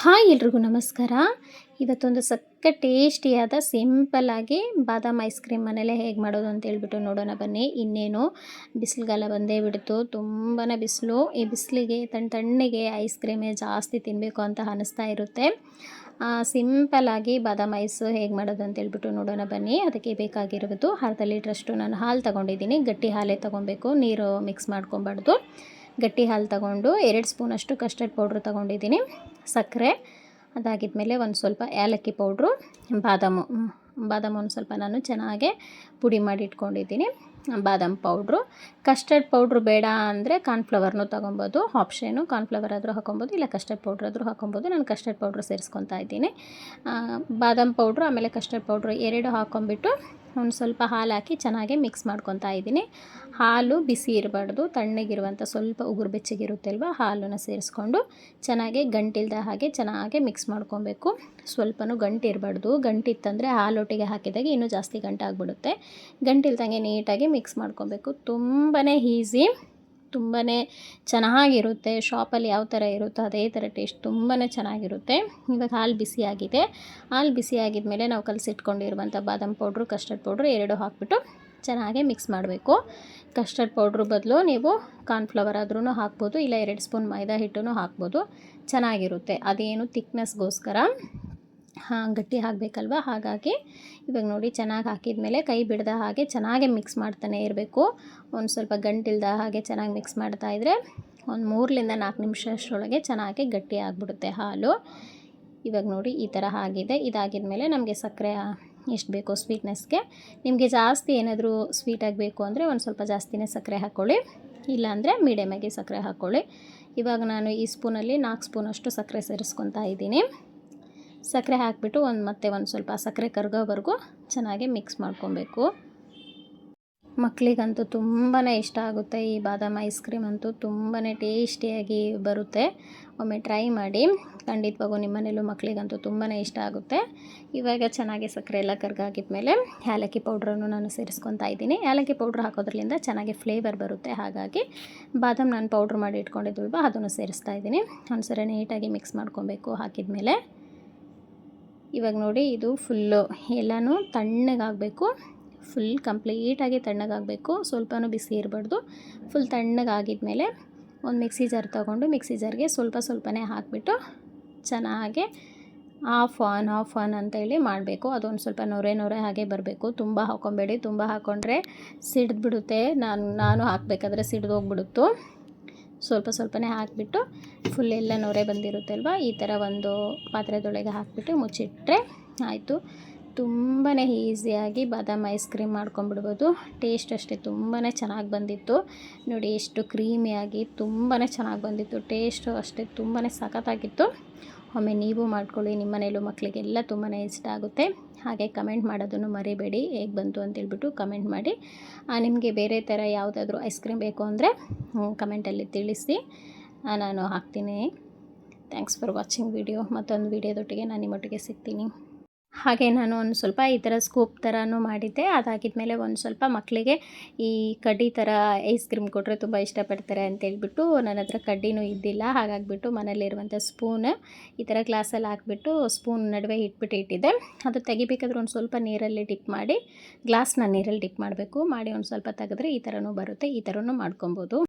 Hi ಎಲ್ರಿಗೂ ನಮಸ್ಕಾರ. ಇವತ್ತೊಂದು ಸಕ್ಕ ಟೇಸ್ಟಿಯಾದ ಸಿಂಪಲ್ಲಾಗಿ ಬಾದಾಮ್ ಐಸ್ ಕ್ರೀಮ್ ಮನೇಲೆ ಹೇಗೆ ಮಾಡೋದು ಅಂತ ಹೇಳ್ಬಿಟ್ಟು ನೋಡೋಣ ಬನ್ನಿ. ಇನ್ನೇನು ಬಿಸಿಲುಗಾಲ ಬಂದೇ ಬಿಡ್ತು, ತುಂಬಾ ಬಿಸಿಲು. ಈ ಬಿಸಿಲಿಗೆ ತಣ್ಣಗೆ ಐಸ್ ಕ್ರೀಮೇ ಜಾಸ್ತಿ ತಿನ್ನಬೇಕು ಅಂತ ಅನ್ನಿಸ್ತಾ ಇರುತ್ತೆ. ಸಿಂಪಲ್ಲಾಗಿ ಬಾದಾಮ್ ಐಸ್ ಹೇಗೆ ಮಾಡೋದು ಅಂತ ಹೇಳ್ಬಿಟ್ಟು ನೋಡೋಣ ಬನ್ನಿ. ಅದಕ್ಕೆ ಬೇಕಾಗಿರೋದು ಅರ್ಧ ಲೀಟ್ರಷ್ಟು ನಾನು ಹಾಲು ತೊಗೊಂಡಿದ್ದೀನಿ. ಗಟ್ಟಿ ಹಾಲೇ ತೊಗೊಬೇಕು, ನೀರು ಮಿಕ್ಸ್ ಮಾಡ್ಕೊಬಾರ್ದು. ಗಟ್ಟಿ ಹಾಲು ತಗೊಂಡು 2 ಸ್ಪೂನಷ್ಟು ಕಸ್ಟರ್ಡ್ ಪೌಡ್ರ್ ತೊಗೊಂಡಿದ್ದೀನಿ, ಸಕ್ಕರೆ, ಅದಾಗಿದ್ಮೇಲೆ ಒಂದು ಸ್ವಲ್ಪ ಏಲಕ್ಕಿ ಪೌಡ್ರು, ಬಾದಾಮು ಒಂದು ಸ್ವಲ್ಪ ನಾನು ಚೆನ್ನಾಗೆ ಪುಡಿ ಮಾಡಿ ಇಟ್ಕೊಂಡಿದ್ದೀನಿ. ಬಾದಾಮ್ ಪೌಡ್ರು, ಕಸ್ಟರ್ಡ್ ಪೌಡ್ರು ಬೇಡ ಅಂದರೆ ಕಾರ್ನ್ಫ್ಲವರ್ನೂ ತೊಗೊಬೋದು, ಆಪ್ಷನು. ಕಾರ್ನ್ಫ್ಲವರ್ ಆದರೂ ಹಾಕೊಬೋದು, ಇಲ್ಲ ಕಸ್ಟರ್ಡ್ ಪೌಡ್ರ್ ಆದರೂ ಹಾಕೊಬೋದು. ನಾನು ಕಸ್ಟರ್ಡ್ ಪೌಡ್ರು ಸೇರಿಸ್ಕೊತಾ ಇದ್ದೀನಿ. ಬಾದಾಮ್ ಪೌಡ್ರು ಆಮೇಲೆ ಕಸ್ಟರ್ಡ್ ಪೌಡ್ರು 2 ಹಾಕ್ಕೊಂಬಿಟ್ಟು ಒಂದು ಸ್ವಲ್ಪ ಹಾಲು ಹಾಕಿ ಚೆನ್ನಾಗಿ ಮಿಕ್ಸ್ ಮಾಡ್ಕೊತಾ ಇದ್ದೀನಿ. ಹಾಲು ಬಿಸಿ ಇರಬಾರ್ದು, ತಣ್ಣಗಿರುವಂಥ ಸ್ವಲ್ಪ ಉಗುರು ಬೆಚ್ಚಗಿರುತ್ತೆ ಅಲ್ವ, ಹಾಲನ್ನು ಸೇರಿಸ್ಕೊಂಡು ಚೆನ್ನಾಗಿ ಗಂಟಿಲ್ದ ಹಾಗೆ ಚೆನ್ನಾಗಿ ಮಿಕ್ಸ್ ಮಾಡ್ಕೊಬೇಕು. ಸ್ವಲ್ಪನೂ ಗಂಟು ಇರಬಾರ್ದು. ಗಂಟಿತ್ತಂದರೆ ಹಾಲೊಟ್ಟಿಗೆ ಹಾಕಿದಾಗ ಇನ್ನೂ ಜಾಸ್ತಿ ಗಂಟಾಗ್ಬಿಡುತ್ತೆ. ಗಂಟಿಲ್ದಂಗೆ ನೀಟಾಗಿ ಮಿಕ್ಸ್ ಮಾಡ್ಕೊಬೇಕು. ತುಂಬಾ ಈಸಿ, ತುಂಬಾ ಚೆನ್ನಾಗಿರುತ್ತೆ. ಶಾಪಲ್ಲಿ ಯಾವ ಥರ ಇರುತ್ತೋ ಅದೇ ಥರ ಟೇಸ್ಟ್ ತುಂಬಾ ಚೆನ್ನಾಗಿರುತ್ತೆ. ಇವಾಗ ಹಾಲು ಬಿಸಿಯಾಗಿದೆ. ಹಾಲು ಬಿಸಿಯಾಗಿದ್ಮೇಲೆ ನಾವು ಕಲಸಿಟ್ಕೊಂಡಿರುವಂಥ ಬಾದಾಮ್ ಪೌಡ್ರು, ಕಸ್ಟರ್ಡ್ ಪೌಡ್ರು 2 ಹಾಕ್ಬಿಟ್ಟು ಚೆನ್ನಾಗಿ ಮಿಕ್ಸ್ ಮಾಡಬೇಕು. ಕಸ್ಟರ್ಡ್ ಪೌಡ್ರು ಬದಲು ನೀವು ಕಾರ್ನ್ಫ್ಲವರ್ ಆದ್ರೂ ಹಾಕ್ಬೋದು, ಇಲ್ಲ 2 ಸ್ಪೂನ್ ಮೈದಾ ಹಿಟ್ಟನ್ನು ಹಾಕ್ಬೋದು, ಚೆನ್ನಾಗಿರುತ್ತೆ. ಅದೇನು ತಿಕ್ನೆಸ್ಗೋಸ್ಕರ ಗಟ್ಟಿ ಆಗಬೇಕಲ್ವ, ಹಾಗಾಗಿ ಇವಾಗ ನೋಡಿ ಚೆನ್ನಾಗಿ ಹಾಕಿದ್ಮೇಲೆ ಕೈ ಬಿಡದ ಹಾಗೆ ಚೆನ್ನಾಗಿ ಮಿಕ್ಸ್ ಮಾಡ್ತಾನೆ ಇರಬೇಕು. ಒಂದು ಸ್ವಲ್ಪ ಗಂಟಿಲ್ದ ಹಾಗೆ ಚೆನ್ನಾಗಿ ಮಿಕ್ಸ್ ಮಾಡ್ತಾಯಿದ್ರೆ ಒಂದು 3-4 ನಿಮಿಷ ಅಷ್ಟರೊಳಗೆ ಚೆನ್ನಾಗಿ ಗಟ್ಟಿ ಆಗಿಬಿಡುತ್ತೆ ಹಾಲು. ಇವಾಗ ನೋಡಿ ಈ ಥರ ಆಗಿದೆ. ಇದಾಗಿದ್ಮೇಲೆ ನಮಗೆ ಸಕ್ಕರೆ ಎಷ್ಟು ಬೇಕೋ ಸ್ವೀಟ್ನೆಸ್ಗೆ, ನಿಮಗೆ ಜಾಸ್ತಿ ಏನಾದರೂ ಸ್ವೀಟಾಗಿ ಬೇಕು ಅಂದರೆ ಒಂದು ಸ್ವಲ್ಪ ಜಾಸ್ತಿನೇ ಸಕ್ಕರೆ ಹಾಕ್ಕೊಳ್ಳಿ, ಇಲ್ಲಾಂದರೆ ಮೀಡಿಯಮಾಗಿ ಸಕ್ಕರೆ ಹಾಕ್ಕೊಳ್ಳಿ. ಇವಾಗ ನಾನು ಈ ಸ್ಪೂನಲ್ಲಿ 4 ಸ್ಪೂನಷ್ಟು ಸಕ್ಕರೆ ಸೇರಿಸ್ಕೊತಾ ಇದ್ದೀನಿ. ಸಕ್ಕರೆ ಹಾಕಿಬಿಟ್ಟು ಮತ್ತೆ ಒಂದು ಸ್ವಲ್ಪ ಸಕ್ಕರೆ ಕರಗೋವರೆಗೂ ಚೆನ್ನಾಗಿ ಮಿಕ್ಸ್ ಮಾಡ್ಕೊಬೇಕು. ಮಕ್ಕಳಿಗಂತೂ ತುಂಬಾ ಇಷ್ಟ ಆಗುತ್ತೆ. ಈ ಬಾದಾಮ್ ಐಸ್ ಕ್ರೀಮ್ ಅಂತೂ ತುಂಬಾ ಟೇಸ್ಟಿಯಾಗಿ ಬರುತ್ತೆ. ಒಮ್ಮೆ ಟ್ರೈ ಮಾಡಿ, ಖಂಡಿತವಾಗೂ ನಿಮ್ಮ ಮನೇಲೂ ಮಕ್ಕಳಿಗಂತೂ ತುಂಬಾ ಇಷ್ಟ ಆಗುತ್ತೆ. ಇವಾಗ ಚೆನ್ನಾಗಿ ಸಕ್ಕರೆ ಎಲ್ಲ ಕರಗಾಗಿದ್ಮೇಲೆ ಏಲಕ್ಕಿ ಪೌಡ್ರನ್ನು ನಾನು ಸೇರಿಸ್ಕೊತಾ ಇದ್ದೀನಿ. ಏಲಕ್ಕಿ ಪೌಡ್ರ್ ಹಾಕೋದ್ರಿಂದ ಚೆನ್ನಾಗಿ ಫ್ಲೇವರ್ ಬರುತ್ತೆ, ಹಾಗಾಗಿ ಬಾದಾಮ್ ನಾನು ಪೌಡ್ರ್ ಮಾಡಿ ಇಟ್ಕೊಂಡಿದ್ವಲ್ವ ಅದನ್ನು ಸೇರಿಸ್ತಾ ಇದ್ದೀನಿ. ಒಂದ್ಸರಿ ನೀಟಾಗಿ ಮಿಕ್ಸ್ ಮಾಡ್ಕೊಬೇಕು. ಹಾಕಿದ್ಮೇಲೆ ಇವಾಗ ನೋಡಿ ಇದು ಫುಲ್ಲು ಎಲ್ಲನೂ ತಣ್ಣಗಾಗಬೇಕು, ಫುಲ್ ಕಂಪ್ಲೀಟಾಗಿ ತಣ್ಣಗಾಗಬೇಕು. ಸ್ವಲ್ಪನೂ ಬಿಸಿ ಇರಬಾರ್ದು. ಫುಲ್ ತಣ್ಣಗಾಗಿದ್ಮೇಲೆ ಒಂದು ಮಿಕ್ಸಿ ಜಾರ್ ತೊಗೊಂಡು ಮಿಕ್ಸಿ ಜಾರ್ಗೆ ಸ್ವಲ್ಪನೇ ಹಾಕಿಬಿಟ್ಟು ಚೆನ್ನಾಗಿ ಆಫ್ ಆನ್ ಅಂತೇಳಿ ಮಾಡಬೇಕು. ಅದೊಂದು ಸ್ವಲ್ಪ ನೊರೆ ಹಾಗೆ ಬರಬೇಕು. ತುಂಬ ಹಾಕ್ಕೊಬೇಡಿ, ತುಂಬ ಹಾಕ್ಕೊಂಡ್ರೆ ಸಿಡಿದ್ಬಿಡುತ್ತೆ. ನಾನು ಹಾಕಬೇಕಾದ್ರೆ ಸಿಡಿದೋಗ್ಬಿಡುತ್ತು. ಸ್ವಲ್ಪನೇ ಹಾಕಿಬಿಟ್ಟು ಫುಲ್ ಎಲ್ಲ ನೊರೆ ಬಂದಿರುತ್ತೆ ಅಲ್ವ, ಈ ಥರ ಒಂದು ಪಾತ್ರೆದೊಳಗೆ ಹಾಕಿಬಿಟ್ಟು ಮುಚ್ಚಿಟ್ರೆ ಆಯಿತು. ತುಂಬಾ ಈಸಿಯಾಗಿ ಬಾದಾಮ್ ಐಸ್ ಕ್ರೀಮ್ ಮಾಡ್ಕೊಂಬಿಡ್ಬೋದು. ಟೇಸ್ಟ್ ಅಷ್ಟೇ ತುಂಬಾ ಚೆನ್ನಾಗಿ ಬಂದಿತ್ತು. ನೋಡಿ ಎಷ್ಟು ಕ್ರೀಮಿಯಾಗಿ ತುಂಬಾ ಚೆನ್ನಾಗಿ ಬಂದಿತ್ತು. ಟೇಸ್ಟು ಅಷ್ಟೇ ತುಂಬಾ ಸಖತ್ತಾಗಿತ್ತು. ಒಮ್ಮೆ ನೀವು ಮಾಡ್ಕೊಳ್ಳಿ, ನಿಮ್ಮ ಮನೇಲೂ ಮಕ್ಕಳಿಗೆಲ್ಲ ತುಂಬಾ ಇಷ್ಟ ಆಗುತ್ತೆ. ಹಾಗೆ ಕಮೆಂಟ್ ಮಾಡೋದನ್ನು ಮರಿಬೇಡಿ, ಹೇಗೆ ಬಂತು ಅಂತೇಳ್ಬಿಟ್ಟು ಕಮೆಂಟ್ ಮಾಡಿ. ನಿಮಗೆ ಬೇರೆ ಥರ ಯಾವುದಾದ್ರೂ ಐಸ್ ಕ್ರೀಮ್ ಬೇಕು ಅಂದರೆ ಕಮೆಂಟಲ್ಲಿ ತಿಳಿಸಿ, ನಾನು ಹಾಕ್ತೀನಿ. Thanks for watching video. ಮತ್ತೊಂದು ವಿಡಿಯೋದೊಟ್ಟಿಗೆ ನಾನು ನಿಮ್ಮೊಟ್ಟಿಗೆ ಸಿಗ್ತೀನಿ. ಹಾಗೆ ನಾನು ಒಂದು ಸ್ವಲ್ಪ ಈ ಥರ ಸ್ಕೂಪ್ ಥರನೂ ಮಾಡಿದ್ದೆ. ಅದಾಗಿದ್ಮೇಲೆ ಒಂದು ಸ್ವಲ್ಪ ಮಕ್ಕಳಿಗೆ ಈ ಕಡ್ಡಿ ಥರ ಐಸ್ ಕ್ರೀಮ್ ಕೊಟ್ಟರೆ ತುಂಬ ಇಷ್ಟಪಡ್ತಾರೆ ಅಂತೇಳ್ಬಿಟ್ಟು ನನ್ನ ಹತ್ರ ಕಡ್ಡಿನೂ ಇದ್ದಿಲ್ಲ. ಹಾಗಾಗಿಬಿಟ್ಟು ಮನೇಲಿರುವಂಥ ಸ್ಪೂನ್ ಈ ಥರ ಗ್ಲಾಸಲ್ಲಿ ಹಾಕ್ಬಿಟ್ಟು ಸ್ಪೂನ್ ನಡುವೆ ಇಟ್ಟಿದ್ದೆ. ಅದು ತೆಗಿಬೇಕಾದ್ರೆ ಒಂದು ಸ್ವಲ್ಪ ನೀರಲ್ಲಿ ಡಿಪ್ ಮಾಡಿ, ಗ್ಲಾಸ್ನ ನೀರಲ್ಲಿ ಡಿಪ್ ಮಾಡಬೇಕು. ಮಾಡಿ ಒಂದು ಸ್ವಲ್ಪ ತೆಗೆದ್ರೆ ಈ ಥರನೂ ಬರುತ್ತೆ. ಈ ಥರನೂ ಮಾಡ್ಕೊಬೋದು.